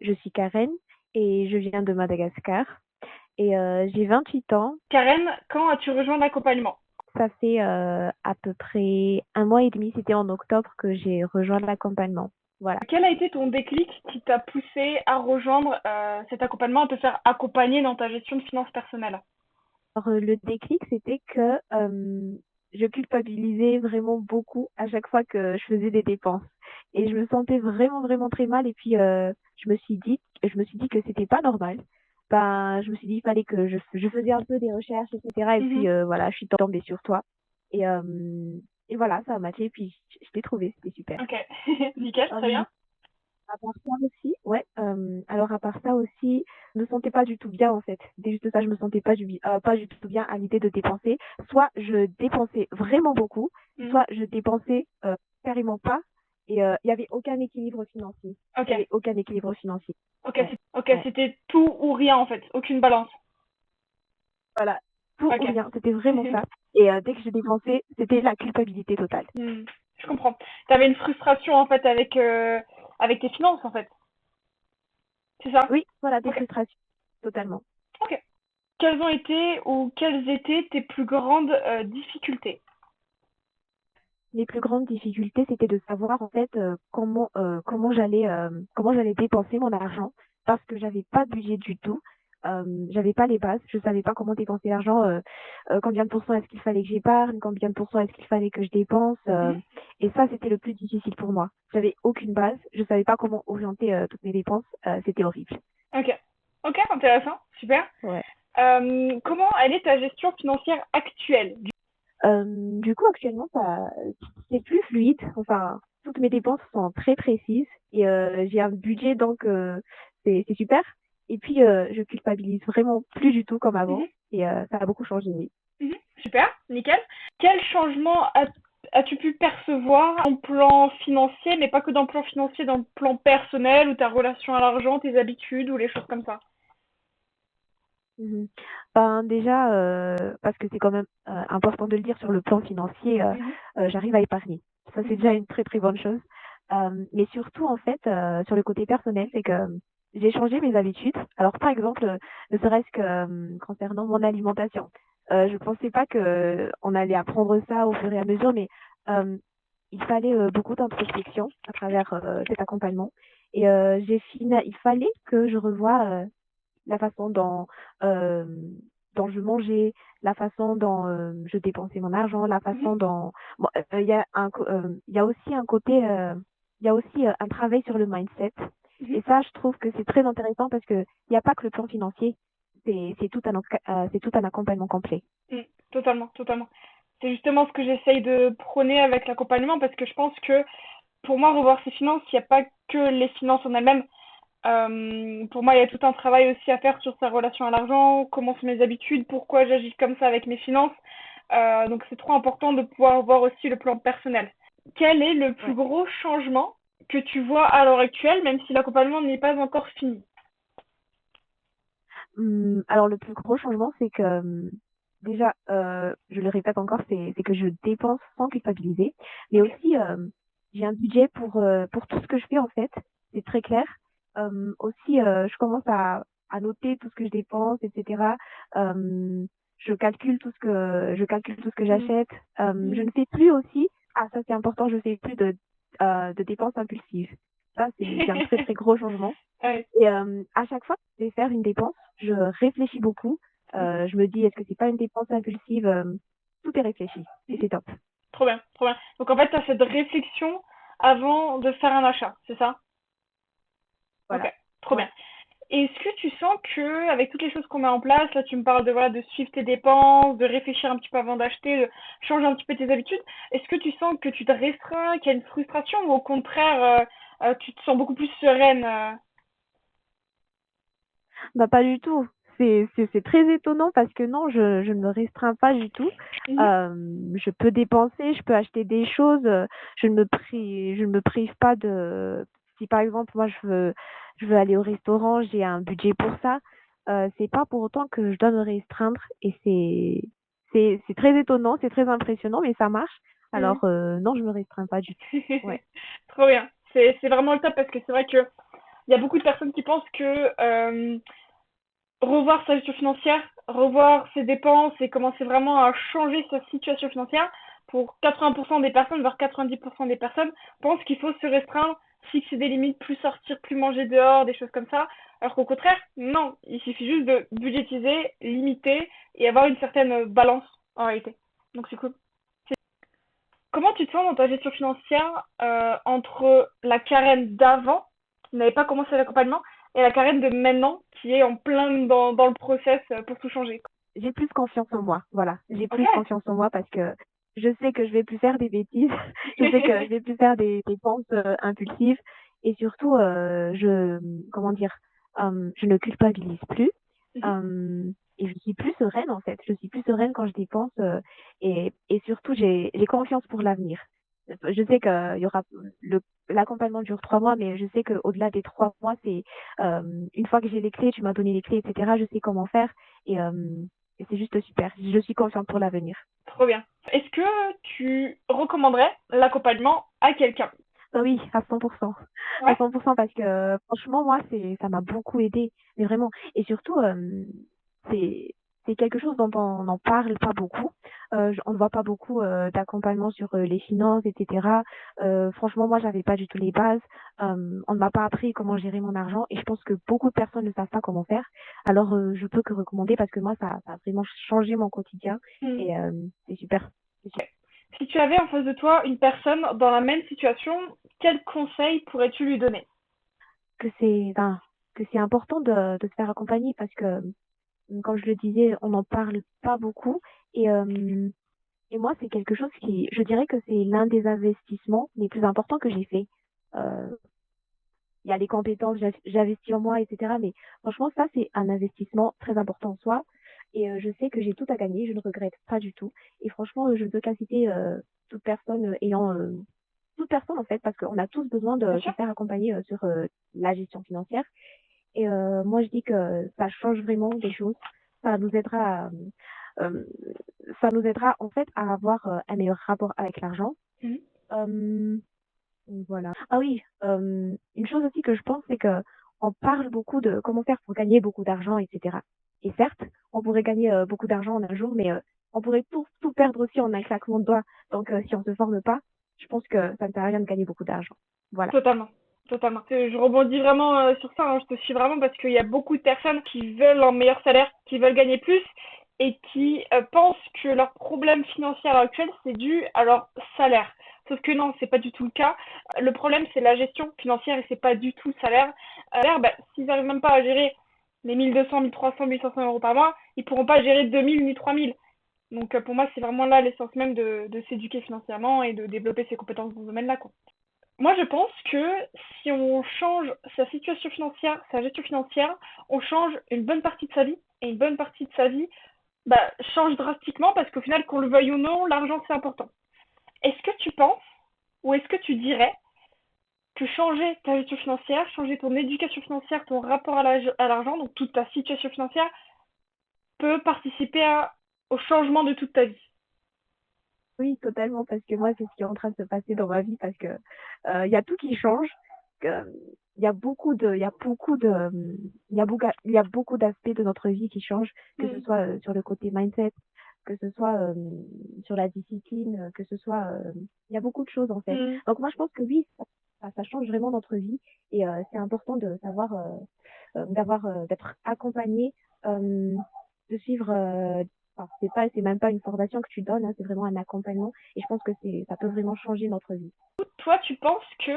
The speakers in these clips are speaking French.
je suis Karen et je viens de Madagascar et j'ai 28 ans. Karen, quand as-tu rejoint l'accompagnement? Ça fait à peu près un mois et demi, c'était en octobre que j'ai rejoint l'accompagnement. Voilà. Quel a été ton déclic qui t'a poussé à rejoindre cet accompagnement, à te faire accompagner dans ta gestion de finances personnelles? Alors, le déclic, c'était que je culpabilisais vraiment beaucoup à chaque fois que je faisais des dépenses. Et je me sentais vraiment, vraiment très mal. Et puis, je me suis dit que c'était pas normal. Ben, je me suis dit, il fallait que je faisais un peu des recherches, etc. Et puis, Mhm. voilà, je suis tombée sur toi. Et, euh, et voilà, ça a matché. Et puis, je l'ai trouvé, c'était super. Ok, nickel, très Euh, bien. à part ça aussi, ouais. Alors à part ça aussi, je me sentais pas du tout bien en fait. C'est juste ça, je me sentais pas du tout bien à l'idée de dépenser. Soit je dépensais vraiment beaucoup, Mhm. soit je dépensais carrément pas. Et il y avait aucun équilibre financier. Ok, Il y avait aucun équilibre financier. ok, Ouais, ok, ouais. c'était tout ou rien en fait, aucune balance. Voilà, tout ou Ok. rien. C'était vraiment ça. Et dès que je dépensais, c'était la culpabilité totale. Hmm, je comprends. T'avais une frustration en fait avec tes finances en fait, c'est ça? Oui, voilà, des Ok, frustrations totalement. ok. Quelles ont été ou quelles étaient tes plus grandes difficultés? Les plus grandes difficultés, c'était de savoir en fait comment j'allais dépenser mon argent parce que j'avais pas de budget du tout. J'avais pas les bases, je savais pas comment dépenser l'argent, combien de pourcents est-ce qu'il fallait que j'épargne, combien de pourcents est-ce qu'il fallait que je dépense, Mhm. et ça c'était le plus difficile pour moi. J'avais aucune base, je savais pas comment orienter toutes mes dépenses, c'était horrible. Ok, ok, intéressant, super. Ouais. Comment elle est ta gestion financière actuelle? Du coup, actuellement, c'est plus fluide. Enfin, toutes mes dépenses sont très précises et j'ai un budget, donc c'est super. Et puis, je culpabilise vraiment plus du tout comme avant Mhm, et ça a beaucoup changé. Oui. mhm, super, nickel. Quel changement as-tu pu percevoir en plan financier, mais pas que dans le plan financier, dans le plan personnel ou ta relation à l'argent, tes habitudes ou les choses comme ça? Mhm. Ben, déjà, parce que c'est quand même important de le dire sur le plan financier, Mhm, j'arrive à épargner. Ça, c'est mhm, déjà une très très bonne chose. Mais surtout, en fait, sur le côté personnel, c'est que j'ai changé mes habitudes. Alors, par exemple, ne serait-ce que concernant mon alimentation. Je pensais pas que on allait apprendre ça au fur et à mesure, mais euh, il fallait beaucoup d'introspection à travers cet accompagnement. Et il fallait que je revoie la façon euh, dont je mangeais, la façon dont je dépensais mon argent, la mhm, façon dont bon, il y a aussi un côté, il y a aussi un travail sur le mindset. mhm. Et ça, je trouve que c'est très intéressant parce que il n'y a pas que le plan financier, c'est tout un accompagnement complet. Mm, totalement, totalement. C'est justement ce que j'essaye de prôner avec l'accompagnement parce que je pense que pour moi, revoir ses finances, il n'y a pas que les finances en elles-mêmes. Pour moi, il y a tout un travail aussi à faire sur sa relation à l'argent, comment sont mes habitudes, pourquoi j'agis comme ça avec mes finances. Donc c'est trop important de pouvoir voir aussi le plan personnel. Quel est le plus Ouais. gros changement que tu vois à l'heure actuelle, même si l'accompagnement n'est pas encore fini? Alors le plus gros changement, c'est que déjà, je le répète encore, c'est que je dépense sans culpabiliser, mais Ok. aussi j'ai un budget pour tout ce que je fais en fait, c'est très clair. Aussi, je commence à noter tout ce que je dépense, etc. Je calcule tout ce que Mhm. j'achète. Je Mhm. ne fais plus aussi, ah ça c'est important, je fais plus de dépenses impulsives. Ça c'est un très très gros changement. Ouais. Et à chaque fois que je vais faire une dépense, je réfléchis beaucoup. Mhm. Je me dis, est-ce que c'est pas une dépense impulsive? Tout est réfléchi et Mhm. c'est top. Trop bien, trop bien. Donc en fait, tu as cette réflexion avant de faire un achat, c'est ça? Ok, Voilà. trop bien. Ouais. Est-ce que tu sens que, avec toutes les choses qu'on met en place, là tu me parles de, voilà, de suivre tes dépenses, de réfléchir un petit peu avant d'acheter, de changer un petit peu tes habitudes, est-ce que tu sens que tu te restreins, qu'il y a une frustration ou au contraire, tu te sens beaucoup plus sereine Bah, pas du tout. C'est très étonnant parce que non, je ne me restreins pas du tout. Mhm, Je peux dépenser, je peux acheter des choses. Je ne me prive pas de. Si par exemple, je veux aller au restaurant, j'ai un budget pour ça. C'est pas pour autant que je dois me restreindre et c'est très étonnant, c'est très impressionnant, mais ça marche. mhm. Alors non, je me restreins pas du tout. Ouais. Trop bien. C'est vraiment le top parce que c'est vrai que il y a beaucoup de personnes qui pensent que revoir sa gestion financière, revoir ses dépenses et commencer vraiment à changer sa situation financière, pour 80% des personnes, voire 90% des personnes, pensent qu'il faut se restreindre, fixer des limites, plus sortir, plus manger dehors, des choses comme ça. Alors qu'au contraire, non, il suffit juste de budgétiser, limiter et avoir une certaine balance en réalité. Donc c'est cool. Comment tu te sens dans ta gestion financière entre la Karen d'avant, qui n'avait pas commencé l'accompagnement, et la Karen de maintenant, qui est en plein dans le process pour tout changer? J'ai plus confiance en moi, voilà. J'ai Ok. plus confiance en moi parce que je sais que je vais plus faire des bêtises, je sais que je vais plus faire des dépenses impulsives et surtout, comment dire, je ne culpabilise plus Mhm. et je suis plus sereine en fait. Je suis plus sereine quand je dépense et surtout j'ai confiance pour l'avenir. Je sais qu'il y aura l'accompagnement dure 3 mois, mais je sais qu'au-delà des 3 mois, c'est une fois que j'ai les clés, tu m'as donné les clés, etc. Je sais comment faire et, euh, et c'est juste super. Je suis confiante pour l'avenir. Trop bien. Est-ce que tu recommanderais l'accompagnement à quelqu'un? Oui, à 100%. À Ouais. 100% parce que franchement, moi, ça m'a beaucoup aidé. Mais vraiment. Et surtout, c'est, c'est quelque chose dont on n'en parle pas beaucoup. On ne voit pas beaucoup d'accompagnement sur les finances, etc. Franchement, moi, j'avais pas du tout les bases. On ne m'a pas appris comment gérer mon argent et je pense que beaucoup de personnes ne savent pas comment faire. Alors, je peux que recommander parce que moi, ça a vraiment changé mon quotidien Hmm. et c'est super. C'est super. Si tu avais en face de toi une personne dans la même situation, quel conseil pourrais-tu lui donner? Enfin, que c'est important de se faire accompagner parce que, comme je le disais, on n'en parle pas beaucoup. Et, euh, et moi, c'est quelque chose je dirais que c'est l'un des investissements les plus importants que j'ai fait. Euh, il y a les compétences, j'investis en moi, etc. Mais franchement, ça, c'est un investissement très important en soi. Et je sais que j'ai tout à gagner, je ne regrette pas du tout. Et franchement, je ne peux qu'inciter toute personne ayant toute personne en fait, parce qu'on a tous besoin Bien de se sûr. faire accompagner sur la gestion financière. Et moi, je dis que ça change vraiment des choses. Ça nous aidera, euh, ça nous aidera en fait à avoir un meilleur rapport avec l'argent. Mhm. Euh, voilà. Ah oui, une chose aussi que je pense, c'est que on parle beaucoup de comment faire pour gagner beaucoup d'argent, etc. Et certes, on pourrait gagner beaucoup d'argent en un jour, mais on pourrait tout perdre aussi en un claquement de doigts. Donc, si on se forme pas, je pense que ça ne sert à rien de gagner beaucoup d'argent. Voilà. Totalement. Totalement. Je rebondis vraiment sur ça, hein. Je te suis vraiment parce qu'il y a beaucoup de personnes qui veulent un meilleur salaire, qui veulent gagner plus et qui pensent que leur problème financier actuel, c'est dû à leur salaire. Sauf que non, c'est pas du tout le cas. Le problème, c'est la gestion financière et c'est pas du tout le salaire. Bah, s'ils n'arrivent même pas à gérer les 1200, 1300, 1500 euros par mois, ils pourront pas gérer 2000 ni 3000. Donc pour moi, c'est vraiment là l'essence même de s'éduquer financièrement et de développer ses compétences dans ce domaine-là, quoi. Moi, je pense que si on change sa situation financière, sa gestion financière, on change une bonne partie de sa vie. Et une bonne partie de sa vie change drastiquement parce qu'au final, qu'on le veuille ou non, l'argent, c'est important. Est-ce que tu penses, ou est-ce que tu dirais que changer ta gestion financière, changer ton éducation financière, ton rapport à l'argent, donc toute ta situation financière, peut participer au changement de toute ta vie? Oui, totalement, parce que moi, c'est ce qui est en train de se passer dans ma vie, parce que il y a tout qui change. que- il y a beaucoup d'aspects de notre vie qui changent, que ce Mm. soit sur le côté mindset, que ce soit sur la discipline, que ce soit, il y a beaucoup de choses en fait. Mm. Donc moi, je pense que oui, ça change vraiment notre vie et c'est important de savoir, d'être accompagné, euh, de suivre. Enfin, c'est même pas une formation que tu donnes, hein, c'est vraiment un accompagnement et je pense que ça peut vraiment changer notre vie. Toi, tu penses que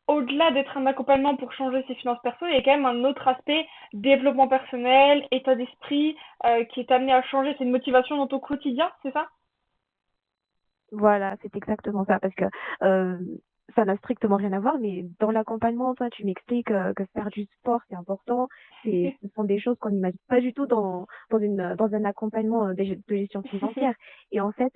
au-delà d'être un accompagnement pour changer ses finances perso, il y a quand même un autre aspect, développement personnel, état d'esprit, qui est amené à changer. C'est une motivation dans ton quotidien, c'est ça? Voilà, c'est exactement ça, parce que euh, ça n'a strictement rien à voir, mais dans l'accompagnement, toi, tu m'expliques que faire du sport, c'est important. Ce sont des choses qu'on n'imagine pas du tout dans un accompagnement de gestion financière. Et en fait,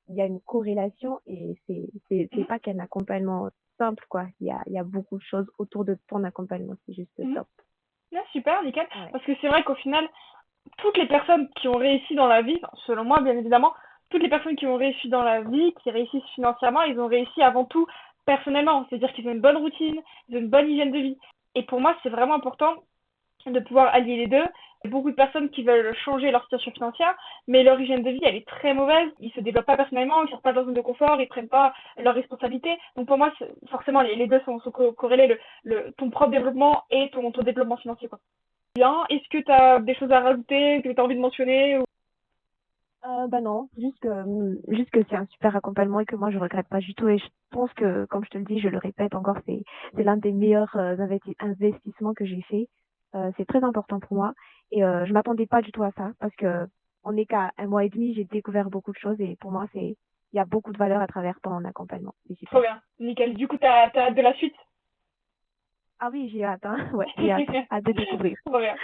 il y a une corrélation et c'est Mhm, pas qu'un accompagnement simple, quoi. Il y a beaucoup de choses autour de ton accompagnement, c'est juste mhm. top. Ah, super, nickel. Ouais. Parce que c'est vrai qu'au final, toutes les personnes qui ont réussi dans la vie, enfin, selon moi bien évidemment, toutes les personnes qui ont réussi dans la vie, qui réussissent financièrement, ils ont réussi avant tout personnellement. C'est-à-dire qu'ils ont une bonne routine, ils ont une bonne hygiène de vie. Et pour moi, c'est vraiment important de pouvoir allier les deux. Il y a beaucoup de personnes qui veulent changer leur situation financière, mais leur hygiène de vie, elle est très mauvaise. Ils se développent pas personnellement, ils sortent pas de leur zone de confort, ils prennent pas leurs responsabilités. Donc pour moi, forcément, les deux sont corrélés, ton propre développement et ton développement financier, quoi. Bien, est-ce que tu as des choses à rajouter, que tu as envie de mentionner ou... Bah non, juste que c'est un super accompagnement et que moi je regrette pas du tout et je pense que, comme je te le dis, je le répète encore, c'est l'un des meilleurs investissements que j'ai fait. C'est très important pour moi et je m'attendais pas du tout à ça parce que on n'est qu'à 1 mois et demi, j'ai découvert beaucoup de choses et pour moi il y a beaucoup de valeur à travers ton accompagnement. C'est Trop super. bien, nickel. Du coup, t'as hâte de la suite? Ah oui, j'ai hâte, hein. Ouais, j'ai hâte de découvrir. Trop bien.